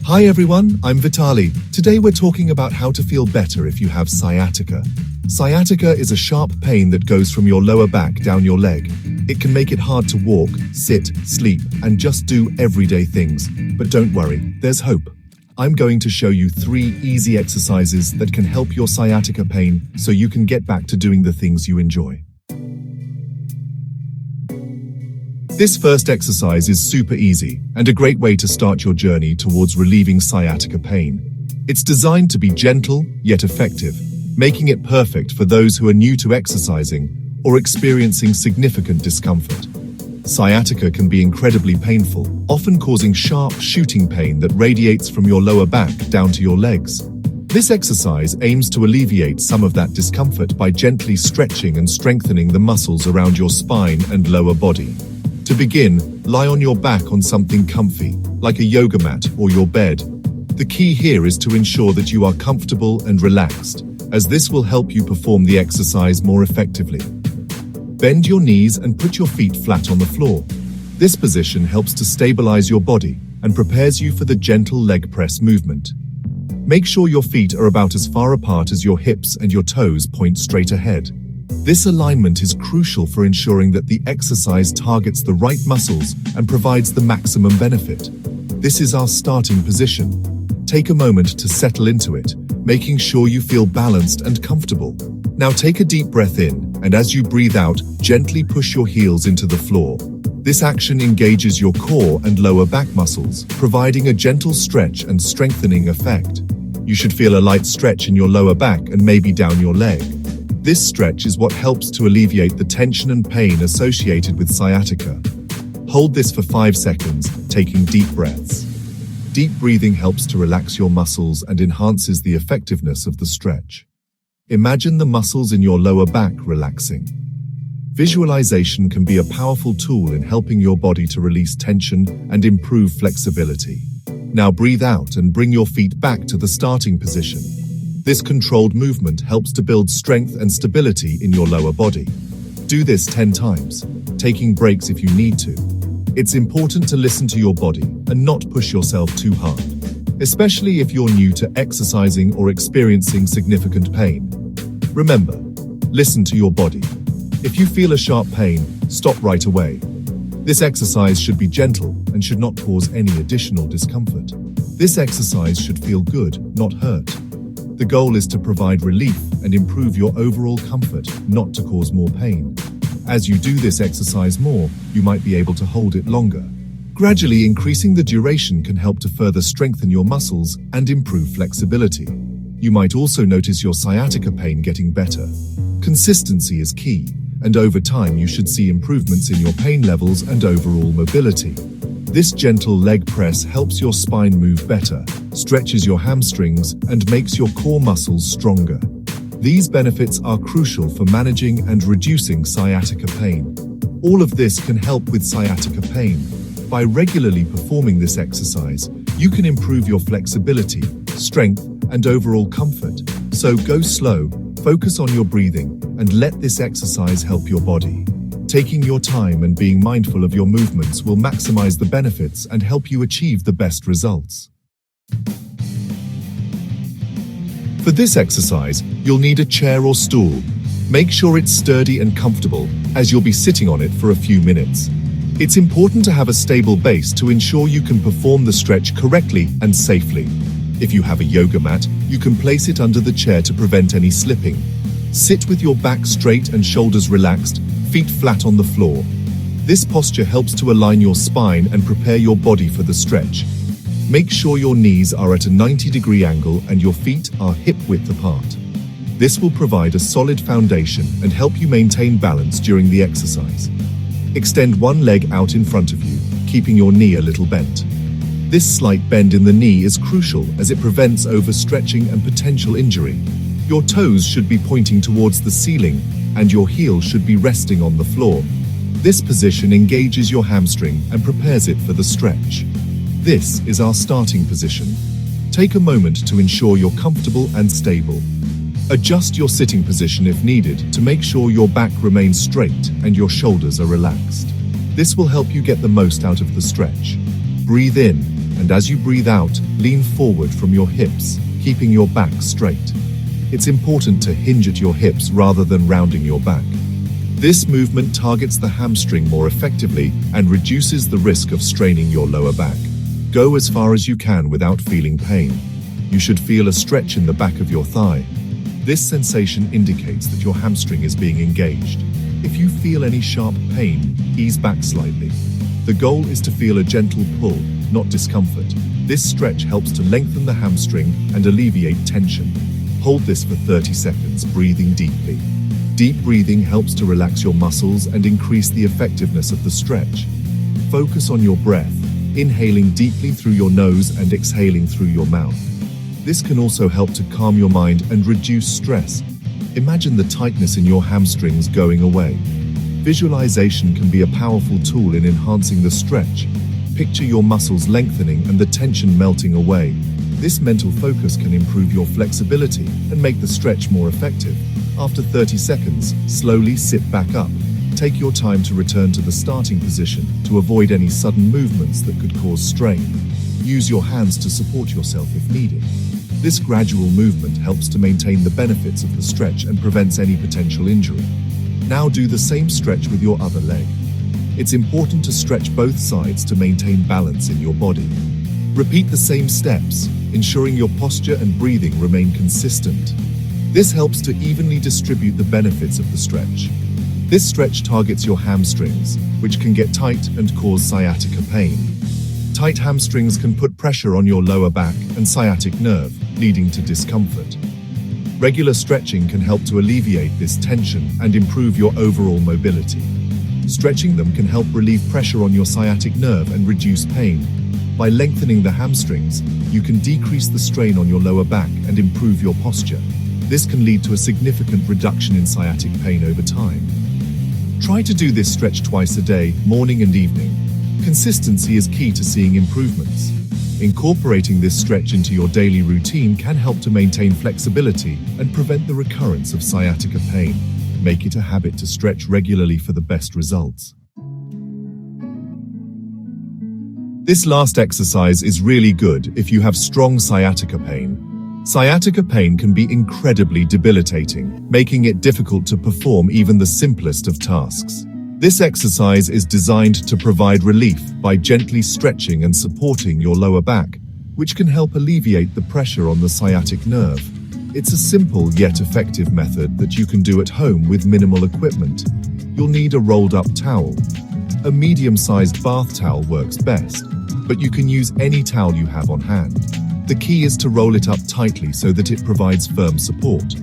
Hi everyone, I'm Vitali. Today we're talking about how to feel better if you have sciatica. Sciatica is a sharp pain that goes from your lower back down your leg. It can make it hard to walk, sit, sleep, and just do everyday things. But don't worry, there's hope. I'm going to show you 3 easy exercises that can help your sciatica pain so you can get back to doing the things you enjoy. This first exercise is super easy and a great way to start your journey towards relieving sciatica pain. It's designed to be gentle yet effective, making it perfect for those who are new to exercising or experiencing significant discomfort. Sciatica can be incredibly painful, often causing sharp shooting pain that radiates from your lower back down to your legs. This exercise aims to alleviate some of that discomfort by gently stretching and strengthening the muscles around your spine and lower body. To begin, lie on your back on something comfy, like a yoga mat or your bed. The key here is to ensure that you are comfortable and relaxed, as this will help you perform the exercise more effectively. Bend your knees and put your feet flat on the floor. This position helps to stabilize your body and prepares you for the gentle leg press movement. Make sure your feet are about as far apart as your hips and your toes point straight ahead. This alignment is crucial for ensuring that the exercise targets the right muscles and provides the maximum benefit. This is our starting position. Take a moment to settle into it, making sure you feel balanced and comfortable. Now take a deep breath in, and as you breathe out, gently push your heels into the floor. This action engages your core and lower back muscles, providing a gentle stretch and strengthening effect. You should feel a light stretch in your lower back and maybe down your leg. This stretch is what helps to alleviate the tension and pain associated with sciatica. Hold this for 5 seconds, taking deep breaths. Deep breathing helps to relax your muscles and enhances the effectiveness of the stretch. Imagine the muscles in your lower back relaxing. Visualization can be a powerful tool in helping your body to release tension and improve flexibility. Now breathe out and bring your feet back to the starting position. This controlled movement helps to build strength and stability in your lower body. Do this 10 times, taking breaks if you need to. It's important to listen to your body and not push yourself too hard, especially if you're new to exercising or experiencing significant pain. Remember, listen to your body. If you feel a sharp pain, stop right away. This exercise should be gentle and should not cause any additional discomfort. This exercise should feel good, not hurt. The goal is to provide relief and improve your overall comfort, not to cause more pain. As you do this exercise more, you might be able to hold it longer. Gradually increasing the duration can help to further strengthen your muscles and improve flexibility. You might also notice your sciatica pain getting better. Consistency is key, and over time you should see improvements in your pain levels and overall mobility. This gentle leg press helps your spine move better, stretches your hamstrings, and makes your core muscles stronger. These benefits are crucial for managing and reducing sciatica pain. All of this can help with sciatica pain. By regularly performing this exercise, you can improve your flexibility, strength, and overall comfort. So go slow, focus on your breathing, and let this exercise help your body. Taking your time and being mindful of your movements will maximize the benefits and help you achieve the best results. For this exercise, you'll need a chair or stool. Make sure it's sturdy and comfortable, as you'll be sitting on it for a few minutes. It's important to have a stable base to ensure you can perform the stretch correctly and safely. If you have a yoga mat, you can place it under the chair to prevent any slipping. Sit with your back straight and shoulders relaxed, feet flat on the floor. This posture helps to align your spine and prepare your body for the stretch. Make sure your knees are at a 90-degree angle and your feet are hip-width apart. This will provide a solid foundation and help you maintain balance during the exercise. Extend one leg out in front of you, keeping your knee a little bent. This slight bend in the knee is crucial as it prevents overstretching and potential injury. Your toes should be pointing towards the ceiling and your heel should be resting on the floor. This position engages your hamstring and prepares it for the stretch. This is our starting position. Take a moment to ensure you're comfortable and stable. Adjust your sitting position if needed to make sure your back remains straight and your shoulders are relaxed. This will help you get the most out of the stretch. Breathe in and as you breathe out, lean forward from your hips, keeping your back straight. It's important to hinge at your hips rather than rounding your back. This movement targets the hamstring more effectively and reduces the risk of straining your lower back. Go as far as you can without feeling pain. You should feel a stretch in the back of your thigh. This sensation indicates that your hamstring is being engaged. If you feel any sharp pain, ease back slightly. The goal is to feel a gentle pull, not discomfort. This stretch helps to lengthen the hamstring and alleviate tension. Hold this for 30 seconds, breathing deeply. Deep breathing helps to relax your muscles and increase the effectiveness of the stretch. Focus on your breath, inhaling deeply through your nose and exhaling through your mouth. This can also help to calm your mind and reduce stress. Imagine the tightness in your hamstrings going away. Visualization can be a powerful tool in enhancing the stretch. Picture your muscles lengthening and the tension melting away. This mental focus can improve your flexibility and make the stretch more effective. After 30 seconds, slowly sit back up. Take your time to return to the starting position to avoid any sudden movements that could cause strain. Use your hands to support yourself if needed. This gradual movement helps to maintain the benefits of the stretch and prevents any potential injury. Now do the same stretch with your other leg. It's important to stretch both sides to maintain balance in your body. Repeat the same steps, ensuring your posture and breathing remain consistent. This helps to evenly distribute the benefits of the stretch. This stretch targets your hamstrings, which can get tight and cause sciatica pain. Tight hamstrings can put pressure on your lower back and sciatic nerve, leading to discomfort. Regular stretching can help to alleviate this tension and improve your overall mobility. Stretching them can help relieve pressure on your sciatic nerve and reduce pain. By lengthening the hamstrings, you can decrease the strain on your lower back and improve your posture. This can lead to a significant reduction in sciatic pain over time. Try to do this stretch twice a day, morning and evening. Consistency is key to seeing improvements. Incorporating this stretch into your daily routine can help to maintain flexibility and prevent the recurrence of sciatica pain. Make it a habit to stretch regularly for the best results. This last exercise is really good if you have strong sciatica pain. Sciatica pain can be incredibly debilitating, making it difficult to perform even the simplest of tasks. This exercise is designed to provide relief by gently stretching and supporting your lower back, which can help alleviate the pressure on the sciatic nerve. It's a simple yet effective method that you can do at home with minimal equipment. You'll need a rolled-up towel. A medium-sized bath towel works best, but you can use any towel you have on hand. The key is to roll it up tightly so that it provides firm support.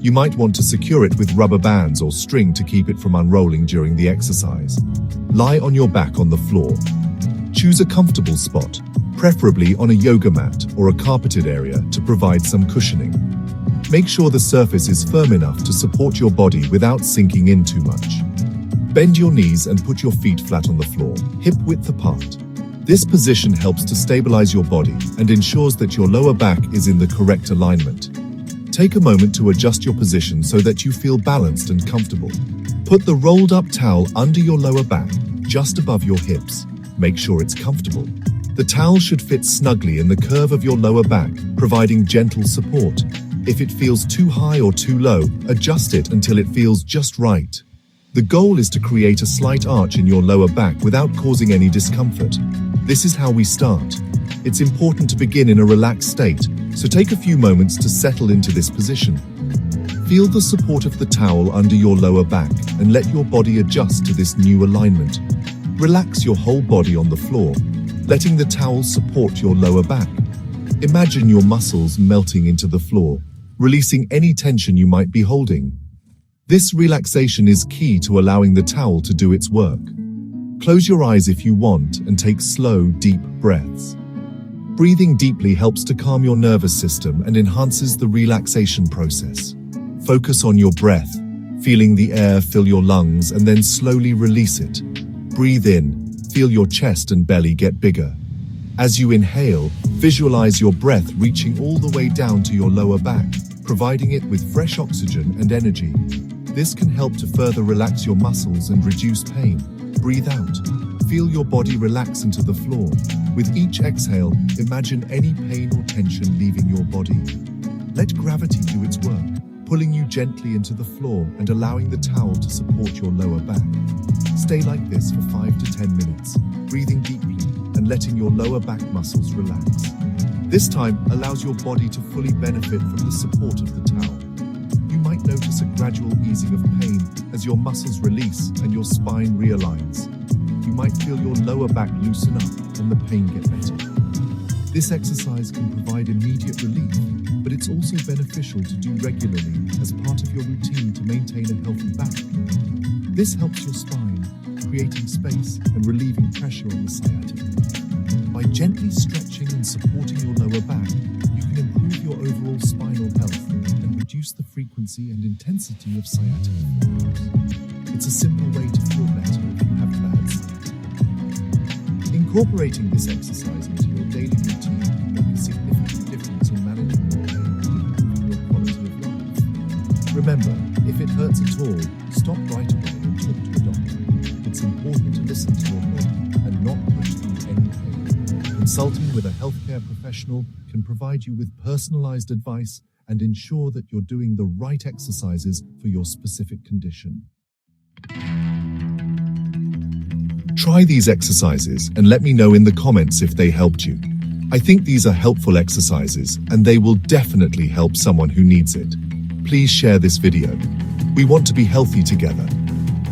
You might want to secure it with rubber bands or string to keep it from unrolling during the exercise. Lie on your back on the floor. Choose a comfortable spot, preferably on a yoga mat or a carpeted area to provide some cushioning. Make sure the surface is firm enough to support your body without sinking in too much. Bend your knees and put your feet flat on the floor, hip-width apart. This position helps to stabilize your body and ensures that your lower back is in the correct alignment. Take a moment to adjust your position so that you feel balanced and comfortable. Put the rolled-up towel under your lower back, just above your hips. Make sure it's comfortable. The towel should fit snugly in the curve of your lower back, providing gentle support. If it feels too high or too low, adjust it until it feels just right. The goal is to create a slight arch in your lower back without causing any discomfort. This is how we start. It's important to begin in a relaxed state, so take a few moments to settle into this position. Feel the support of the towel under your lower back and let your body adjust to this new alignment. Relax your whole body on the floor, letting the towel support your lower back. Imagine your muscles melting into the floor, releasing any tension you might be holding. This relaxation is key to allowing the towel to do its work. Close your eyes if you want and take slow, deep breaths. Breathing deeply helps to calm your nervous system and enhances the relaxation process. Focus on your breath, feeling the air fill your lungs and then slowly release it. Breathe in, feel your chest and belly get bigger. As you inhale, visualize your breath reaching all the way down to your lower back, providing it with fresh oxygen and energy. This can help to further relax your muscles and reduce pain. Breathe out, Feel your body relax into the floor. With each exhale, imagine any pain or tension leaving your body. Let gravity do its work, pulling you gently into the floor and allowing the towel to support your lower back. Stay like this for 5 to 10 minutes, breathing deeply and letting your lower back muscles relax. This time allows your body to fully benefit from the support of the towel. You might notice a gradual easing of pain as your muscles release and your spine realigns. You might feel your lower back loosen up and the pain get better. This exercise can provide immediate relief, but it's also beneficial to do regularly as part of your routine to maintain a healthy back. This helps your spine, creating space and relieving pressure on the sciatica. By gently stretching and supporting your lower back, you can improve your overall spinal health and reduce the frequency and intensity of sciatica falls. It's a simple way to feel better if you have bad sciatica. Incorporating this exercise into your daily routine can make a significant difference in managing your pain and improving your quality of life. Remember, if it hurts at all, stop right away and talk to a doctor. It's important to listen to your body and not push through any pain. Consulting with a healthcare professional can provide you with personalized advice and ensure that you're doing the right exercises for your specific condition. Try these exercises and let me know in the comments if they helped you. I think these are helpful exercises and they will definitely help someone who needs it. Please share this video. We want to be healthy together.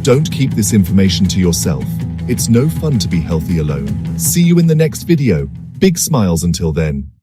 Don't keep this information to yourself. It's no fun to be healthy alone. See you in the next video. Big smiles until then.